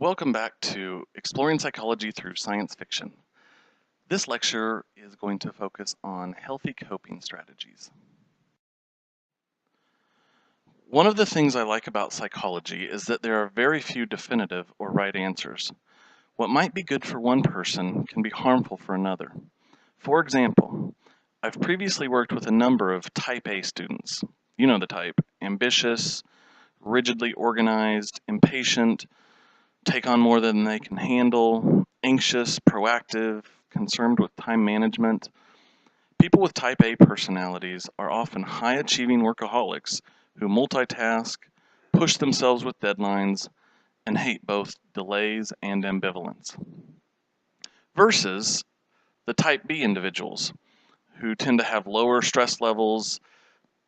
Welcome back to Exploring Psychology Through Science Fiction. This lecture is going to focus on healthy coping strategies. One of the things I like about psychology is that there are very few definitive or right answers. What might be good for one person can be harmful for another. For example, I've previously worked with a number of Type A students. You know the type: ambitious, rigidly organized, impatient, take on more than they can handle, anxious, proactive, concerned with time management. People with type A personalities are often high achieving workaholics who multitask, push themselves with deadlines, and hate both delays and ambivalence. Versus the type B individuals who tend to have lower stress levels,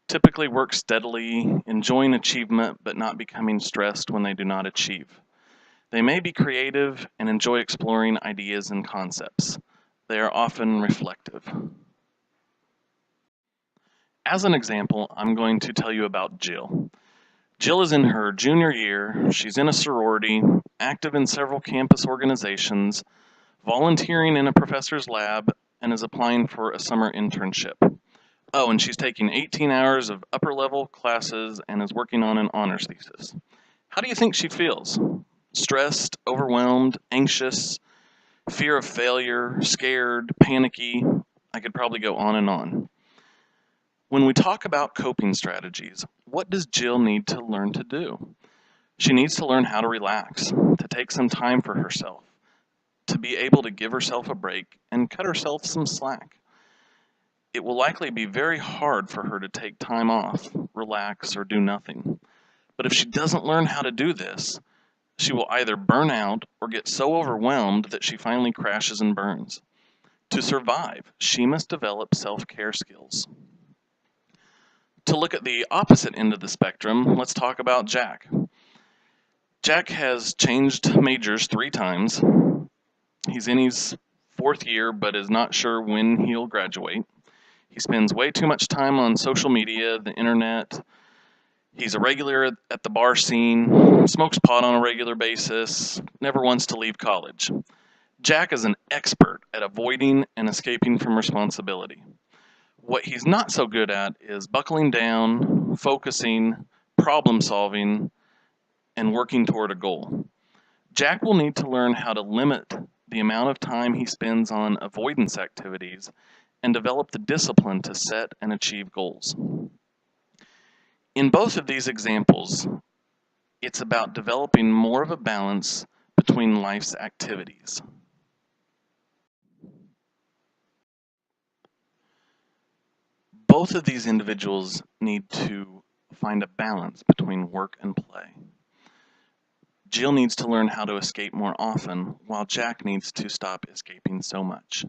typically work steadily, enjoying achievement but not becoming stressed when they do not achieve. They may be creative and enjoy exploring ideas and concepts. They are often reflective. As an example, I'm going to tell you about Jill. Jill is in her junior year. She's in a sorority, active in several campus organizations, volunteering in a professor's lab, and is applying for a summer internship. Oh, and she's taking 18 hours of upper level classes and is working on an honors thesis. How do you think she feels? Stressed, overwhelmed, anxious, fear of failure, scared, panicky? I could probably go on and on. When we talk about coping strategies, what does Jill need to learn to do? She needs to learn how to relax, to take some time for herself, to be able to give herself a break and cut herself some slack. It will likely be very hard for her to take time off, relax, or do nothing. But if she doesn't learn how to do this, she will either burn out or get so overwhelmed that she finally crashes and burns. To survive, she must develop self-care skills. To look at the opposite end of the spectrum, let's talk about Jack. Jack has changed majors 3 times. He's in his 4th year but is not sure when he'll graduate. He spends way too much time on social media, the internet. He's a regular at the bar scene, smokes pot on a regular basis, never wants to leave college. Jack is an expert at avoiding and escaping from responsibility. What he's not so good at is buckling down, focusing, problem solving, and working toward a goal. Jack will need to learn how to limit the amount of time he spends on avoidance activities and develop the discipline to set and achieve goals. In both of these examples, it's about developing more of a balance between life's activities. Both of these individuals need to find a balance between work and play. Jill needs to learn how to escape more often, while Jack needs to stop escaping so much.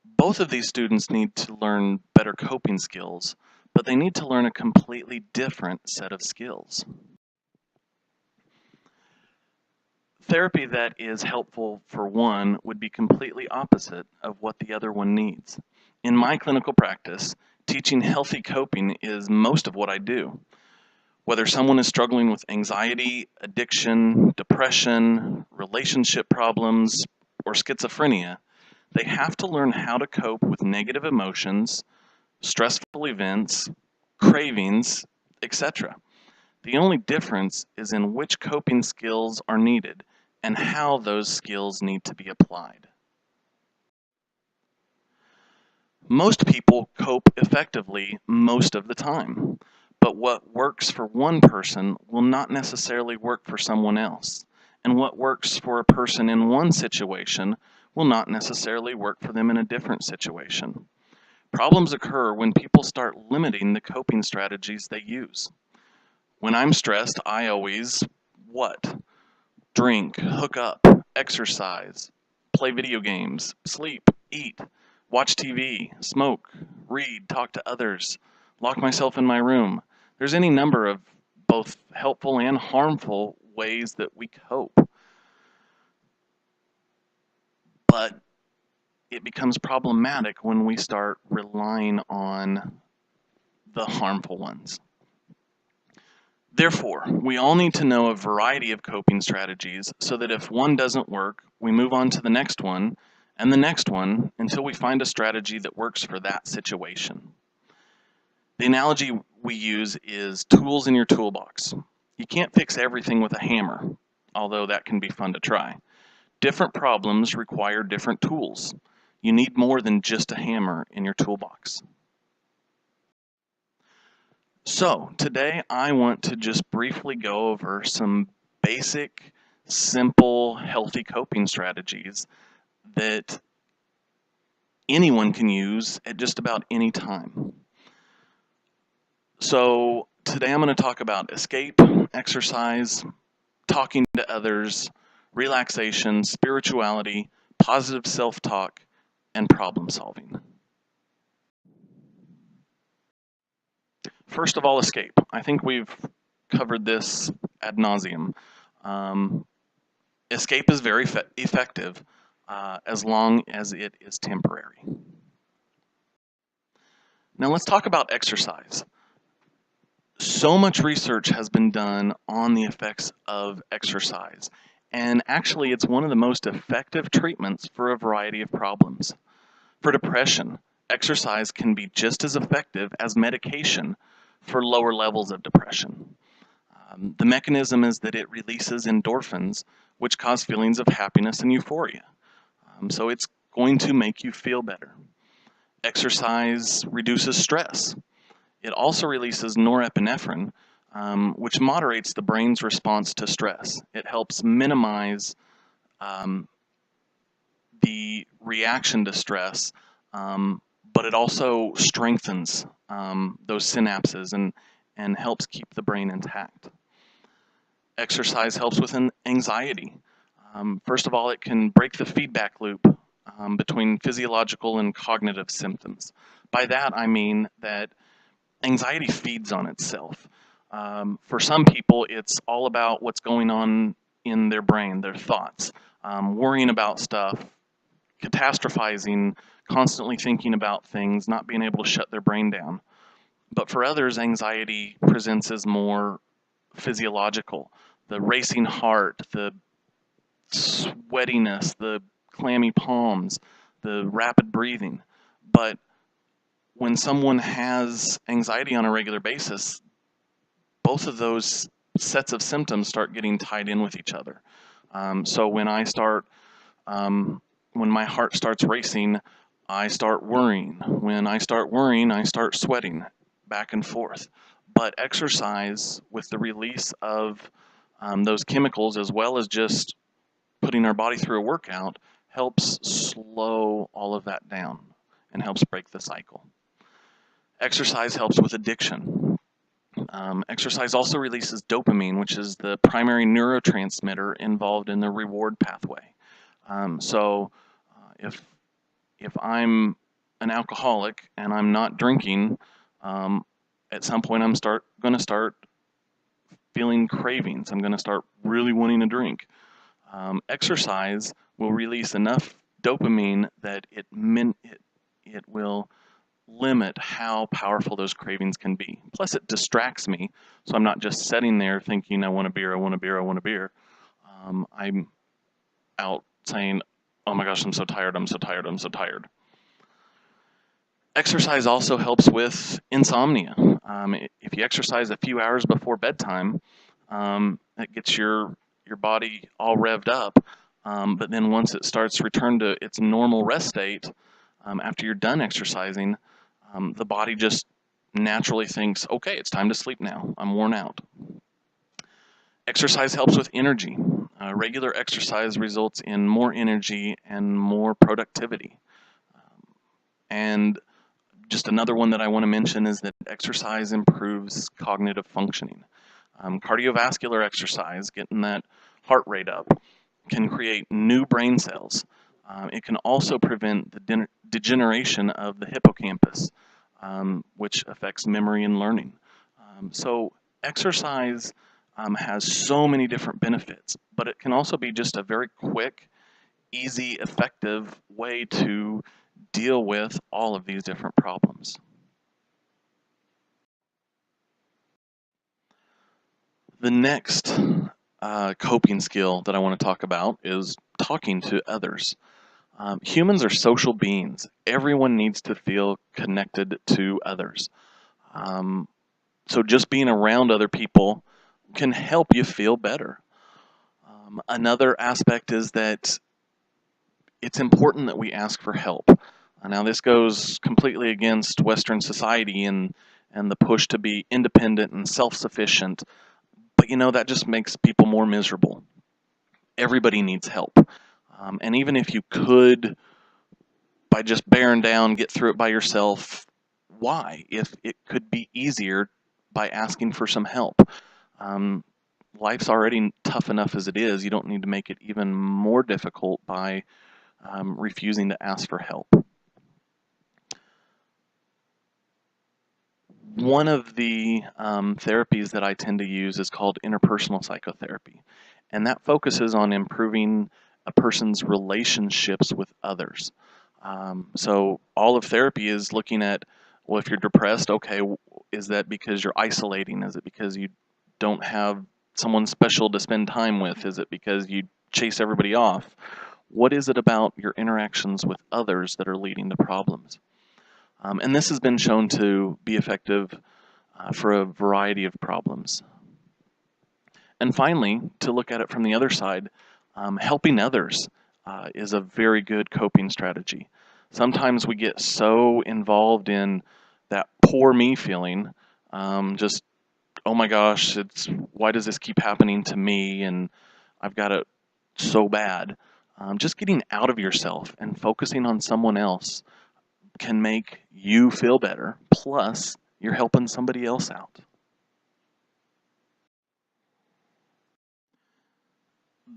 Both of these students need to learn better coping skills, but they need to learn a completely different set of skills. Therapy that is helpful for one would be completely opposite of what the other one needs. In my clinical practice, teaching healthy coping is most of what I do. Whether someone is struggling with anxiety, addiction, depression, relationship problems, or schizophrenia, they have to learn how to cope with negative emotions, stressful events, cravings, etc. The only difference is in which coping skills are needed and how those skills need to be applied. Most people cope effectively most of the time, but what works for one person will not necessarily work for someone else, and what works for a person in one situation will not necessarily work for them in a different situation. Problems occur when people start limiting the coping strategies they use. When I'm stressed, I always what? Drink, hook up, exercise, play video games, sleep, eat, watch TV, smoke, read, talk to others, lock myself in my room. There's any number of both helpful and harmful ways that we cope. But it becomes problematic when we start relying on the harmful ones. Therefore, we all need to know a variety of coping strategies so that if one doesn't work, we move on to the next one and the next one until we find a strategy that works for that situation. The analogy we use is tools in your toolbox. You can't fix everything with a hammer, although that can be fun to try. Different problems require different tools. You need more than just a hammer in your toolbox. So today I want to just briefly go over some basic, simple, healthy coping strategies that anyone can use at just about any time. So today I'm going to talk about escape, exercise, talking to others, relaxation, spirituality, positive self-talk, and problem solving. First of all, escape. I think we've covered this ad nauseum. Escape is very effective as long as it is temporary. Now let's talk about exercise. So much research has been done on the effects of exercise, and actually it's one of the most effective treatments for a variety of problems. For depression, exercise can be just as effective as medication for lower levels of depression. The mechanism is that it releases endorphins, which cause feelings of happiness and euphoria. So it's going to make you feel better. Exercise reduces stress. It also releases norepinephrine, which moderates the brain's response to stress. It helps minimize the reaction to stress, but it also strengthens those synapses and helps keep the brain intact. Exercise helps with anxiety. First of all, it can break the feedback loop between physiological and cognitive symptoms. By that, I mean that anxiety feeds on itself. For some people, it's all about what's going on in their brain, their thoughts, worrying about stuff, catastrophizing, constantly thinking about things, not being able to shut their brain down. But for others, anxiety presents as more physiological. The racing heart, the sweatiness, the clammy palms, the rapid breathing. But when someone has anxiety on a regular basis, both of those sets of symptoms start getting tied in with each other. So when my heart starts racing, I start worrying. When I start worrying, I start sweating back and forth. But exercise, with the release of those chemicals, as well as just putting our body through a workout, helps slow all of that down and helps break the cycle. Exercise helps with addiction. Exercise also releases dopamine, which is the primary neurotransmitter involved in the reward pathway. If I'm an alcoholic and I'm not drinking, at some point I'm going to start feeling cravings. I'm going to start really wanting to drink. Exercise will release enough dopamine that it will limit how powerful those cravings can be. Plus, it distracts me, so I'm not just sitting there thinking, I want a beer, I want a beer, I want a beer. I'm out saying, oh my gosh, I'm so tired, I'm so tired, I'm so tired. Exercise also helps with insomnia. If you exercise a few hours before bedtime, it gets your body all revved up. But then once it starts return to its normal rest state, after you're done exercising, the body just naturally thinks, okay, it's time to sleep now. I'm worn out. Exercise helps with energy. Regular exercise results in more energy and more productivity. And just another one that I want to mention is that exercise improves cognitive functioning. Cardiovascular exercise, getting that heart rate up, can create new brain cells. It can also prevent the degeneration of the hippocampus, which affects memory and learning. So exercise has so many different benefits, but it can also be just a very quick, easy, effective way to deal with all of these different problems. The next coping skill that I want to talk about is talking to others. Humans are social beings. Everyone needs to feel connected to others. Um, so just being around other people can help you feel better. Another aspect is that it's important that we ask for help. Now, this goes completely against Western society and the push to be independent and self-sufficient, but that just makes people more miserable. Everybody needs help. And even if you could, by just bearing down, get through it by yourself, why? If it could be easier by asking for some help. Um, Life's already tough enough as it is. You don't need to make it even more difficult by refusing to ask for help. One of the therapies that I tend to use is called interpersonal psychotherapy, and that focuses on improving a person's relationships with others. So all of therapy is looking at, well, if you're depressed, okay, is that because you're isolating? Is it because you don't have someone special to spend time with? Is it because you chase everybody off? What is it about your interactions with others that are leading to problems? And this has been shown to be effective for a variety of problems. And finally, to look at it from the other side, helping others is a very good coping strategy. Sometimes we get so involved in that poor me feeling, just, oh my gosh, why does this keep happening to me, and I've got it so bad. Just getting out of yourself and focusing on someone else can make you feel better, plus you're helping somebody else out.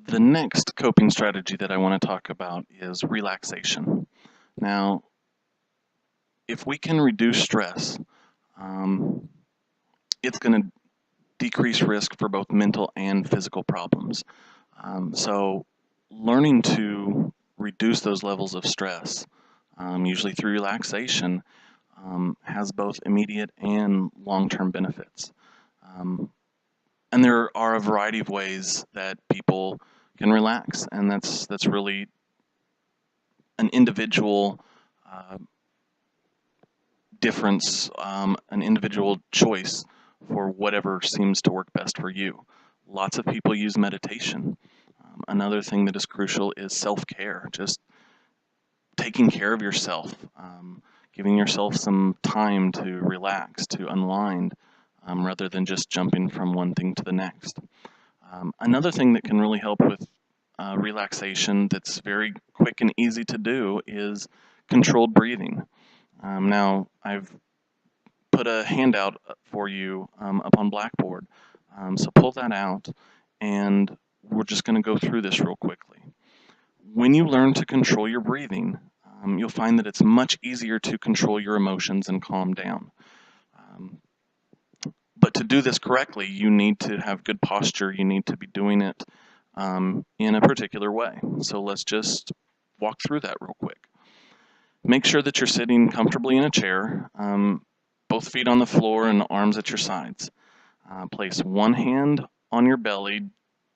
The next coping strategy that I want to talk about is relaxation. Now, if we can reduce stress, um, it's going to decrease risk for both mental and physical problems. So, learning to reduce those levels of stress, usually through relaxation, has both immediate and long-term benefits. Um, and there are a variety of ways that people can relax, and that's really an individual uh, difference, an individual choice for whatever seems to work best for you. Lots of people use meditation. Another thing that is crucial is self-care, just taking care of yourself, giving yourself some time to relax, to unwind, rather than just jumping from one thing to the next. Another thing that can really help with relaxation that's very quick and easy to do is controlled breathing. Now, I've put a handout for you up on Blackboard. So pull that out, and we're just going to go through this real quickly. When you learn to control your breathing, you'll find that it's much easier to control your emotions and calm down. Um, but to do this correctly, you need to have good posture. You need to be doing it in a particular way. So let's just walk through that real quick. Make sure that you're sitting comfortably in a chair, both feet on the floor and arms at your sides. Place one hand on your belly,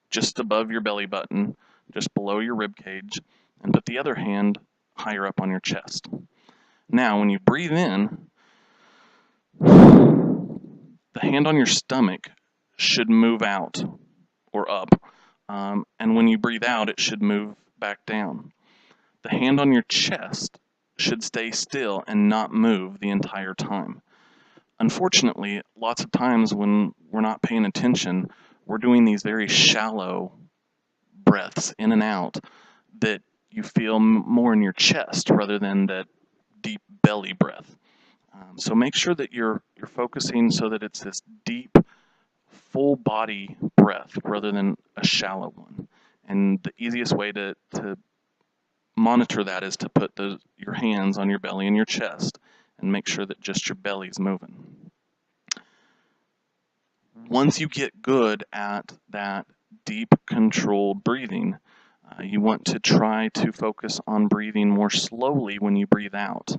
just above your belly button, just below your rib cage, and put the other hand higher up on your chest. Now, when you breathe in, the hand on your stomach should move out or up, and when you breathe out, it should move back down. The hand on your chest should stay still and not move the entire time. Unfortunately, lots of times when we're not paying attention, we're doing these very shallow breaths in and out that you feel more in your chest rather than that deep belly breath. So make sure that you're focusing so that it's this deep, full body breath rather than a shallow one. And the easiest way to monitor that is to put your hands on your belly and your chest and make sure that just your belly's moving. Once you get good at that deep, controlled breathing, you want to try to focus on breathing more slowly when you breathe out.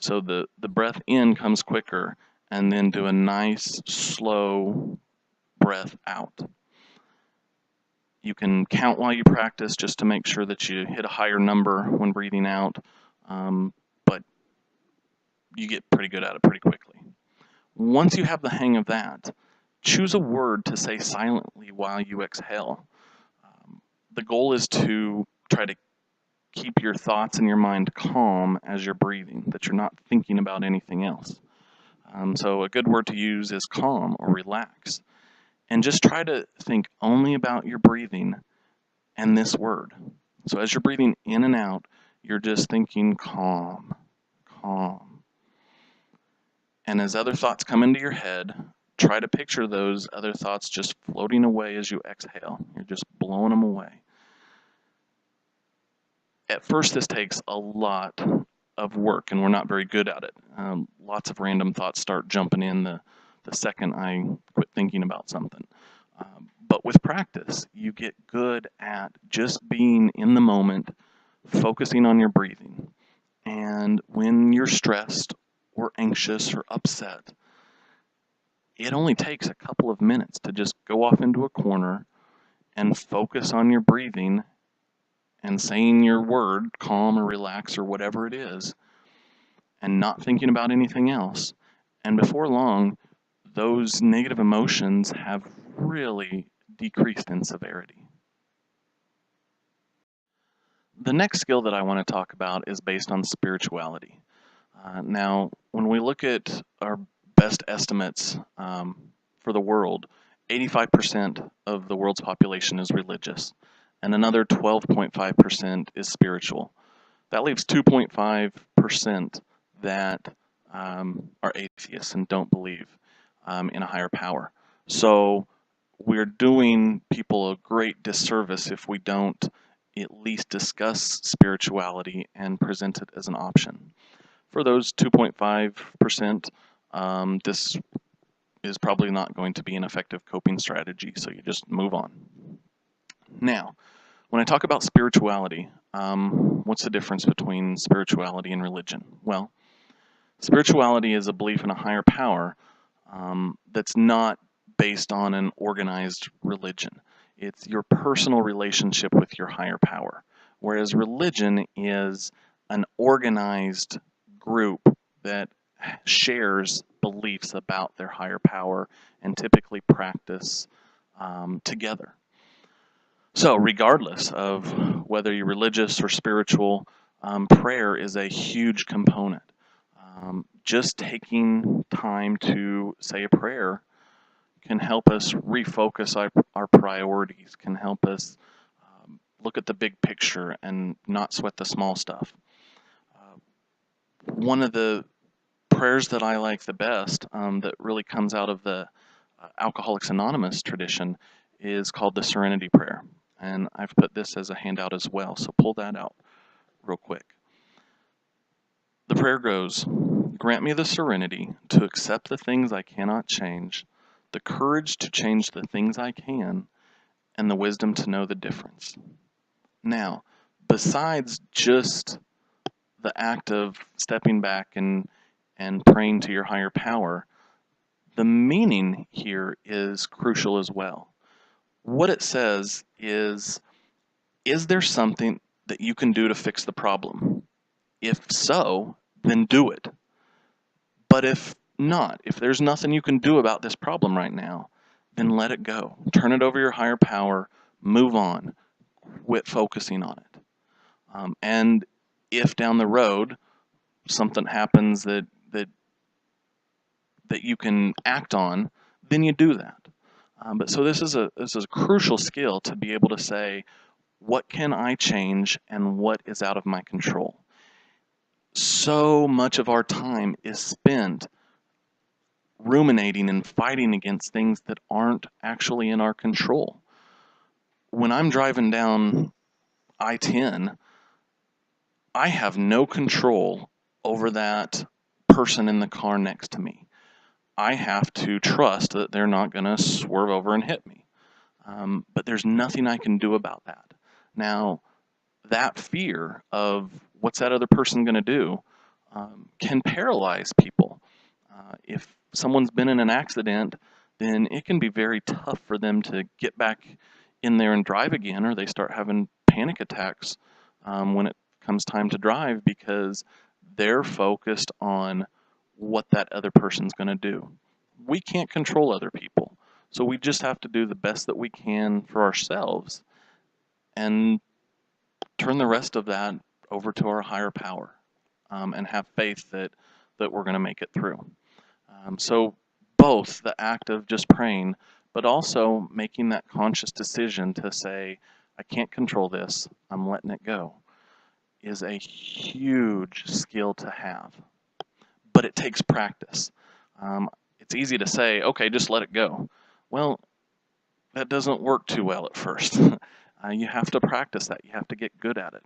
So the breath in comes quicker, and then do a nice, slow breath out. You can count while you practice just to make sure that you hit a higher number when breathing out, but you get pretty good at it pretty quickly. Once you have the hang of that, choose a word to say silently while you exhale. The goal is to try to keep your thoughts and your mind calm as you're breathing, that you're not thinking about anything else. So a good word to use is calm or relax. And just try to think only about your breathing and this word. So as you're breathing in and out, you're just thinking calm, calm. And as other thoughts come into your head, try to picture those other thoughts just floating away as you exhale. You're just blowing them away. At first, this takes a lot of work, and we're not very good at it. Lots of random thoughts start jumping in the second I quit thinking about something. But with practice, you get good at just being in the moment, focusing on your breathing. And when you're stressed or anxious or upset, it only takes a couple of minutes to just go off into a corner and focus on your breathing and saying your word, calm or relax or whatever it is, and not thinking about anything else. And before long, those negative emotions have really decreased in severity. The next skill that I want to talk about is based on spirituality. Now, when we look at our best estimates for the world, 85% of the world's population is religious, and another 12.5% is spiritual. That leaves 2.5% that are atheists and don't believe in a higher power. So we're doing people a great disservice if we don't at least discuss spirituality and present it as an option. For those 2.5%, this is probably not going to be an effective coping strategy, so you just move on. Now, when I talk about spirituality, what's the difference between spirituality and religion? Well, spirituality is a belief in a higher power that's not based on an organized religion. It's your personal relationship with your higher power, whereas religion is an organized group that shares beliefs about their higher power and typically practice together. So regardless of whether you're religious or spiritual, prayer is a huge component. Just taking time to say a prayer can help us refocus our priorities, can help us look at the big picture and not sweat the small stuff. One of the prayers that I like the best that really comes out of the Alcoholics Anonymous tradition is called the Serenity Prayer. And I've put this as a handout as well, so pull that out real quick. The prayer goes, "Grant me the serenity to accept the things I cannot change, the courage to change the things I can, and the wisdom to know the difference." Now, besides just the act of stepping back and praying to your higher power, the meaning here is crucial as well. What it says is there something that you can do to fix the problem? If so, then do it. But if not, if there's nothing you can do about this problem right now, then let it go. Turn it over your higher power, move on, quit focusing on it. And if down the road something happens that you can act on, then you do that. But so this is a crucial skill to be able to say, what can I change and what is out of my control? So much of our time is spent ruminating and fighting against things that aren't actually in our control. When I'm driving down I-10, I have no control over that person in the car next to me. I have to trust that they're not going to swerve over and hit me. But there's nothing I can do about that. Now, that fear of what's that other person going to do can paralyze people. If someone's been in an accident, then it can be very tough for them to get back in there and drive again, or they start having panic attacks when it comes time to drive because they're focused on what that other person's going to do. We can't control other people, so we just have to do the best that we can for ourselves and turn the rest of that over to our higher power, and have faith that we're going to make it through. So both the act of just praying, but also making that conscious decision to say, I can't control this, I'm letting it go, is a huge skill to have. But it takes practice. It's easy to say, okay, just let it go. Well, that doesn't work too well at first. You have to practice that. You have to get good at it.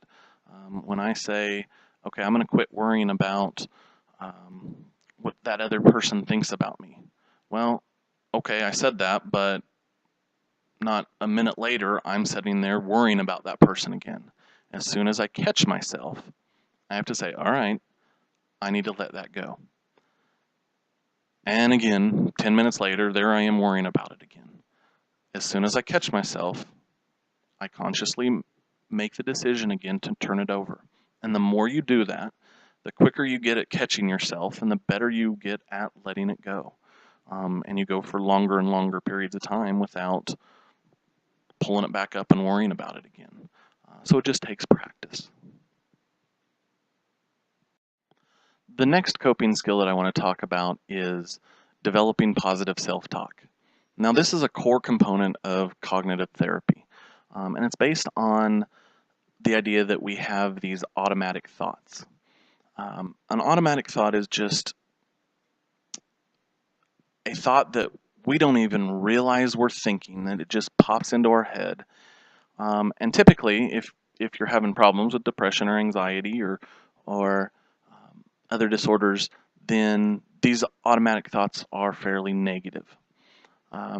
When I say, okay, I'm going to quit worrying about what that other person thinks about me. Well, okay, I said that, but not a minute later, I'm sitting there worrying about that person again. As soon as I catch myself, I have to say, all right, I need to let that go. And again, 10 minutes later, there I am worrying about it again. As soon as I catch myself, I consciously make the decision again to turn it over. And the more you do that, the quicker you get at catching yourself and the better you get at letting it go. And you go for longer and longer periods of time without pulling it back up and worrying about it again. So it just takes practice. The next coping skill that I want to talk about is developing positive self-talk. Now, this is a core component of cognitive therapy, and it's based on the idea that we have these automatic thoughts. An automatic thought is just a thought that we don't even realize we're thinking, that it just pops into our head. And typically, if you're having problems with depression or anxiety or other disorders, then these automatic thoughts are fairly negative.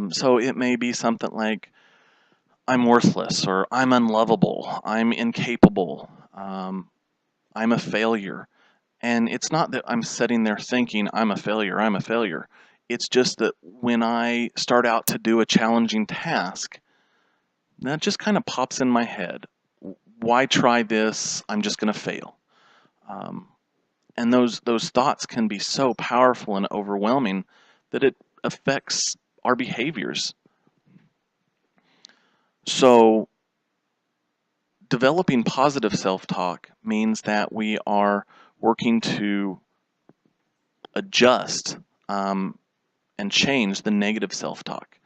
So it may be something like, I'm worthless, or I'm unlovable, I'm incapable, I'm a failure. And it's not that I'm sitting there thinking, I'm a failure, I'm a failure. It's just that when I start out to do a challenging task, that just kind of pops in my head. Why try this? I'm just going to fail. And those thoughts can be so powerful and overwhelming that it affects our behaviors. So developing positive self-talk means that we are working to adjust and change the negative self-talk.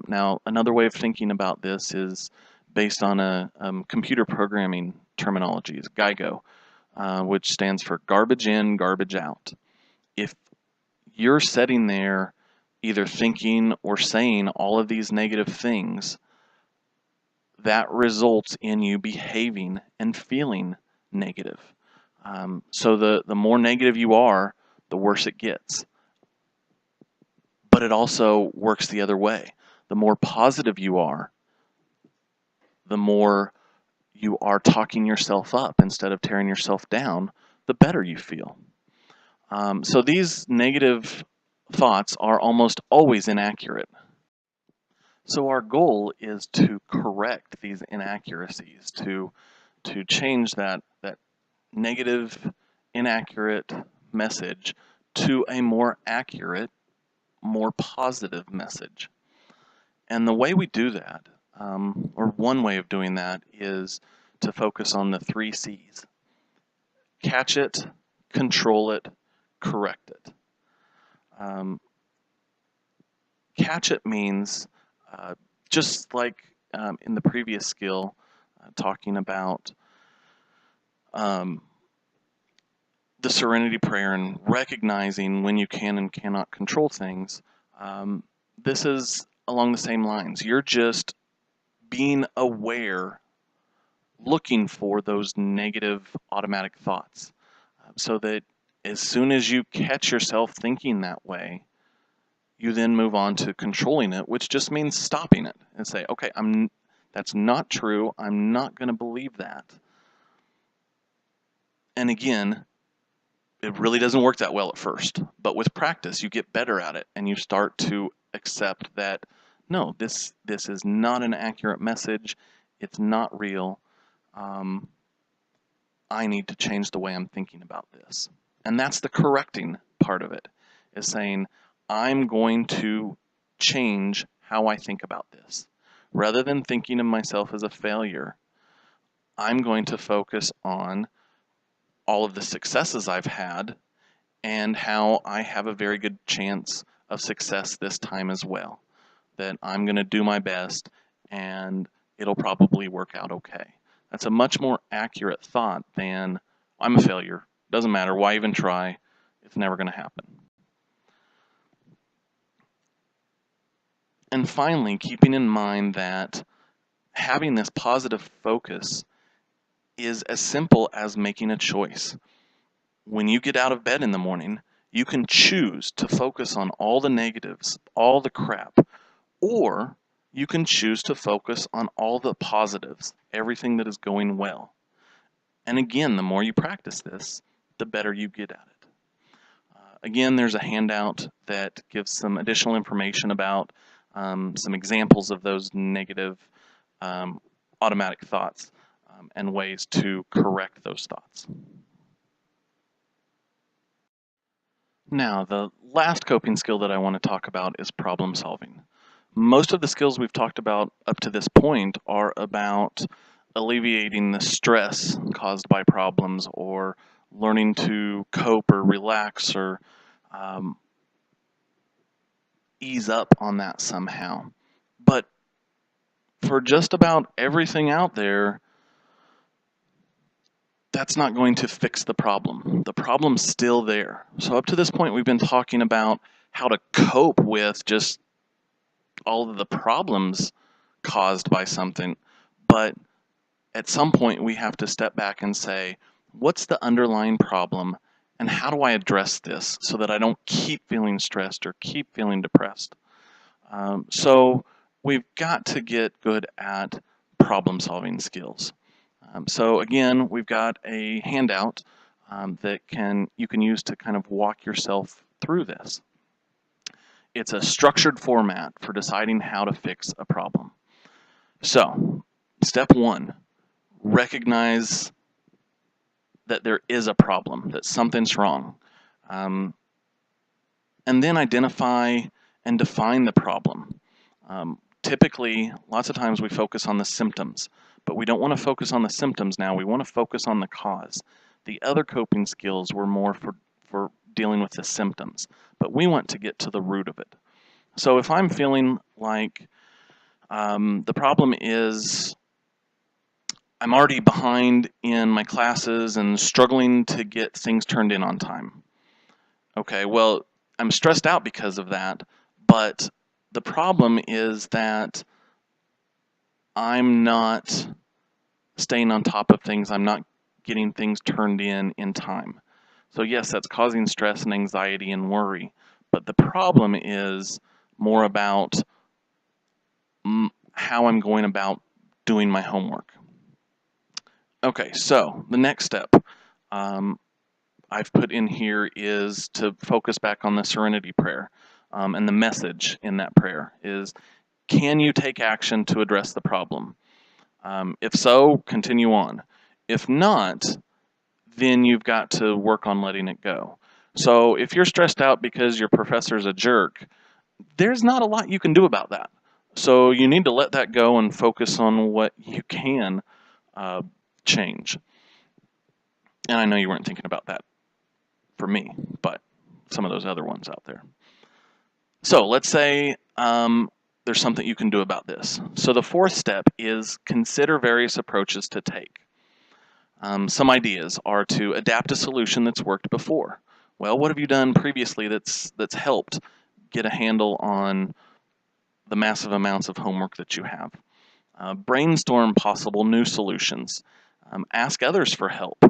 Now, another way of thinking about this is based on a computer programming terminology, is GIGO, which stands for garbage in, garbage out. If you're sitting there either thinking or saying all of these negative things, that results in you behaving and feeling negative. So the more negative you are, the worse it gets. But it also works the other way. The more positive you are, the more you are talking yourself up instead of tearing yourself down, the better you feel. So these negative thoughts are almost always inaccurate. So our goal is to correct these inaccuracies, to change that negative, inaccurate message to a more accurate, more positive message. And the way we do that, or one way of doing that, is to focus on the 3 C's. Catch it, control it, correct it. Catch it means, just like in the previous skill, talking about the Serenity Prayer and recognizing when you can and cannot control things, this is along the same lines. You're just being aware, looking for those negative automatic thoughts, so that as soon as you catch yourself thinking that way, you then move on to controlling it, which just means stopping it and say, okay, that's not true. I'm not going to believe that. And again, it really doesn't work that well at first, but with practice, you get better at it and you start to accept that, no, this is not an accurate message. It's not real. I need to change the way I'm thinking about this. And that's the correcting part of it, is saying, I'm going to change how I think about this. Rather than thinking of myself as a failure, I'm going to focus on all of the successes I've had and how I have a very good chance of success this time as well. That I'm going to do my best and it'll probably work out okay. That's a much more accurate thought than I'm a failure. Doesn't matter. Why even try? It's never going to happen. And finally, keeping in mind that having this positive focus is as simple as making a choice. When you get out of bed in the morning, you can choose to focus on all the negatives, all the crap, or you can choose to focus on all the positives, everything that is going well. And again, the more you practice this, the better you get at it. Again, there's a handout that gives some additional information about some examples of those negative automatic thoughts and ways to correct those thoughts. Now, the last coping skill that I want to talk about is problem solving. Most of the skills we've talked about up to this point are about alleviating the stress caused by problems or learning to cope or relax or ease up on that somehow. But for just about everything out there, that's not going to fix the problem. The problem's still there. So up to this point, we've been talking about how to cope with just all of the problems caused by something. But at some point, we have to step back and say, what's the underlying problem and how do I address this so that I don't keep feeling stressed or keep feeling depressed? So we've got to get good at problem solving skills. So again, we've got a handout that you can use to kind of walk yourself through this. It's a structured format for deciding how to fix a problem. So, step one, recognize that there is a problem, that something's wrong. And then identify and define the problem. Typically, lots of times we focus on the symptoms, but we don't want to focus on the symptoms now. We want to focus on the cause. The other coping skills were more for dealing with the symptoms, but we want to get to the root of it. So if I'm feeling like the problem is I'm already behind in my classes and struggling to get things turned in on time. Okay, well, I'm stressed out because of that, but the problem is that I'm not staying on top of things. I'm not getting things turned in time. So yes, that's causing stress and anxiety and worry, but the problem is more about how I'm going about doing my homework. Okay, so the next step I've put in here is to focus back on the Serenity Prayer. And the message in that prayer is, can you take action to address the problem? If so, continue on. If not, then you've got to work on letting it go. So if you're stressed out because your professor's a jerk, there's not a lot you can do about that. So you need to let that go and focus on what you can change. And I know you weren't thinking about that for me, but some of those other ones out there. So let's say there's something you can do about this. So the fourth step is consider various approaches to take. Some ideas are to adapt a solution that's worked before. Well, what have you done previously that's helped get a handle on the massive amounts of homework that you have? Brainstorm possible new solutions. Ask others for help,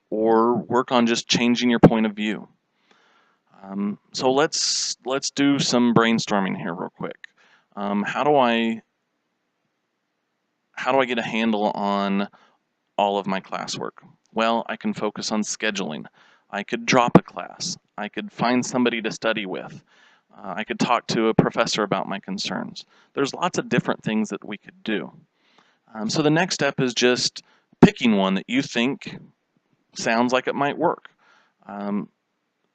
or work on just changing your point of view. So let's do some brainstorming here real quick. How do I get a handle on all of my classwork? Well, I can focus on scheduling. I could drop a class. I could find somebody to study with. I could talk to a professor about my concerns. There's lots of different things that we could do. So the next step is just picking one that you think sounds like it might work.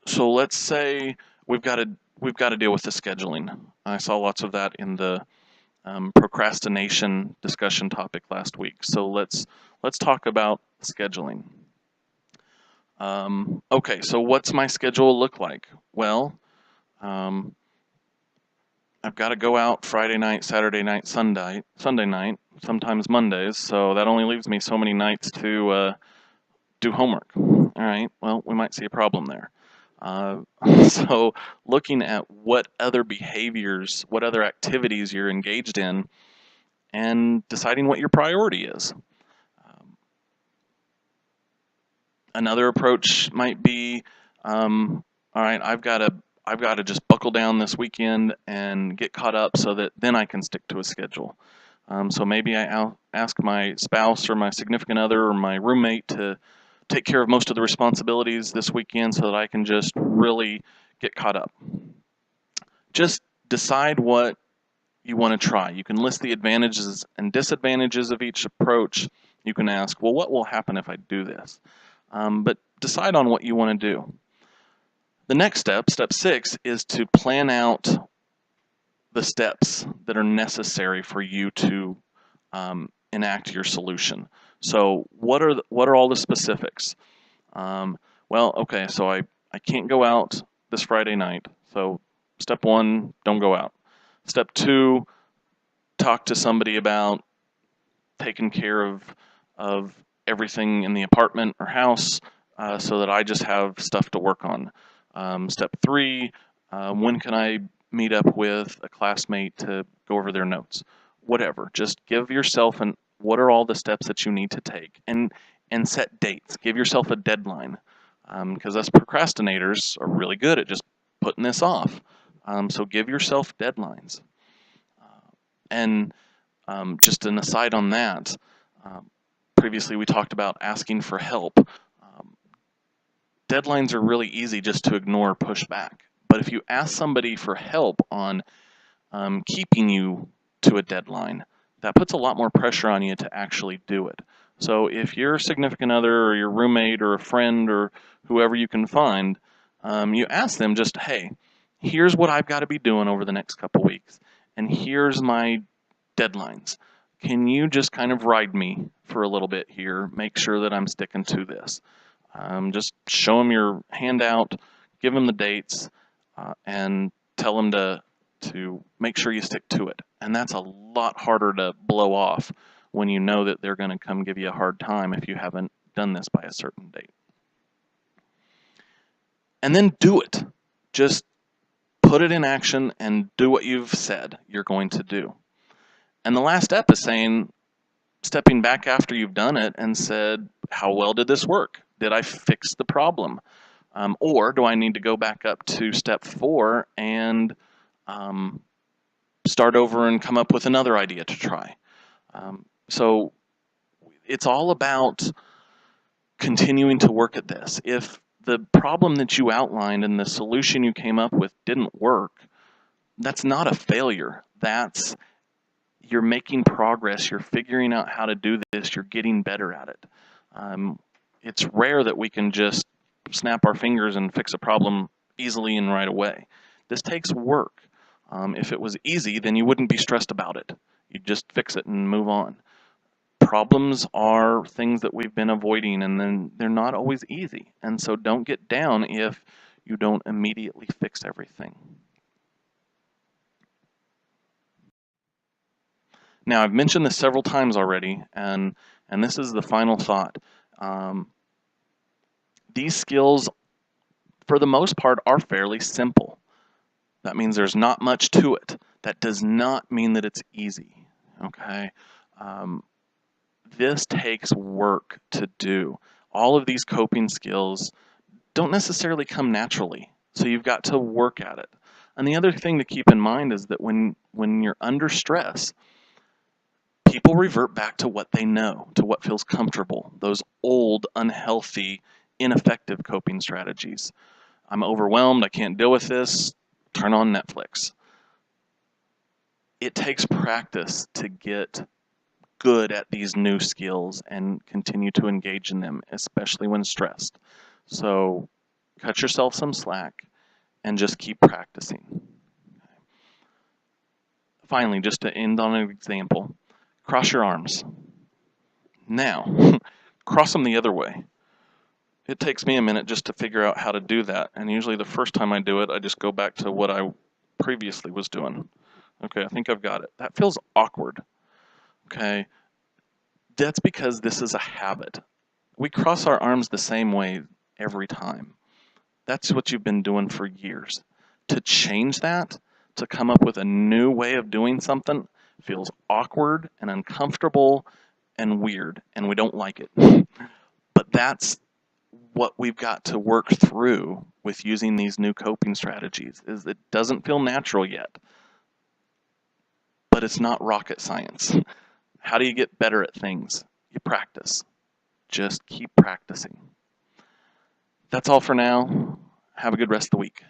So let's say we've got to deal with the scheduling. I saw lots of that in the procrastination discussion topic last week. So let's talk about scheduling. Okay, so what's my schedule look like? Well, I've got to go out Friday night, Saturday night, Sunday night, sometimes Mondays. So that only leaves me so many nights to do homework. All right, well, we might see a problem there. So looking at what other behaviors, what other activities you're engaged in, and deciding what your priority is. Another approach might be, all right, I've got to just buckle down this weekend and get caught up so that then I can stick to a schedule. So maybe I ask my spouse or my significant other or my roommate to take care of most of the responsibilities this weekend so that I can just really get caught up. Just decide what you want to try. You can list the advantages and disadvantages of each approach. You can ask, well, what will happen if I do this? But decide on what you want to do. The next step, step 6, is to plan out the steps that are necessary for you to enact your solution. So what are all the specifics? Well, okay, so I can't go out this Friday night. So step 1, don't go out. Step 2, talk to somebody about taking care of everything in the apartment or house so that I just have stuff to work on. Step 3, when can I meet up with a classmate to go over their notes? Whatever, just give yourself what are all the steps that you need to take, and set dates. Give yourself a deadline, because us procrastinators are really good at just putting this off. So give yourself deadlines. And just an aside on that, previously we talked about asking for help. Deadlines are really easy just to ignore or push back. But if you ask somebody for help on keeping you to a deadline, that puts a lot more pressure on you to actually do it. So if your significant other or your roommate or a friend or whoever you can find, you ask them just, hey, here's what I've got to be doing over the next couple weeks, and here's my deadlines. Can you just kind of ride me for a little bit here, make sure that I'm sticking to this? Just show them your handout, give them the dates, and tell them to make sure you stick to it. And that's a lot harder to blow off when you know that they're going to come give you a hard time if you haven't done this by a certain date. And then do it. Just put it in action and do what you've said you're going to do. And the last step is stepping back after you've done it and said, how well did this work? Did I fix the problem? Or do I need to go back up to step 4 and start over and come up with another idea to try? So it's all about continuing to work at this. If the problem that you outlined and the solution you came up with didn't work, that's not a failure. You're making progress, you're figuring out how to do this, you're getting better at it. It's rare that we can just snap our fingers and fix a problem easily and right away. This takes work. If it was easy, then you wouldn't be stressed about it. You'd just fix it and move on. Problems are things that we've been avoiding, and then they're not always easy. And so don't get down if you don't immediately fix everything. Now, I've mentioned this several times already, and this is the final thought. These skills, for the most part, are fairly simple. That means there's not much to it. That does not mean that it's easy, okay? This takes work to do. All of these coping skills don't necessarily come naturally, so you've got to work at it. And the other thing to keep in mind is that when you're under stress, people revert back to what they know, to what feels comfortable, those old, unhealthy, ineffective coping strategies. I'm overwhelmed, I can't deal with this, turn on Netflix. It takes practice to get good at these new skills and continue to engage in them, especially when stressed. So cut yourself some slack and just keep practicing. Finally, just to end on an example, cross your arms. Now, cross them the other way. It takes me a minute just to figure out how to do that, and usually the first time I do it, I just go back to what I previously was doing. Okay, I think I've got it. That feels awkward. Okay, that's because this is a habit. We cross our arms the same way every time. That's what you've been doing for years. To change that, to come up with a new way of doing something, feels awkward and uncomfortable and weird, and we don't like it. But that's what we've got to work through with using these new coping strategies. Is it doesn't feel natural yet, but it's not rocket science. How do you get better at things? You practice. Just keep practicing. That's all for now. Have a good rest of the week.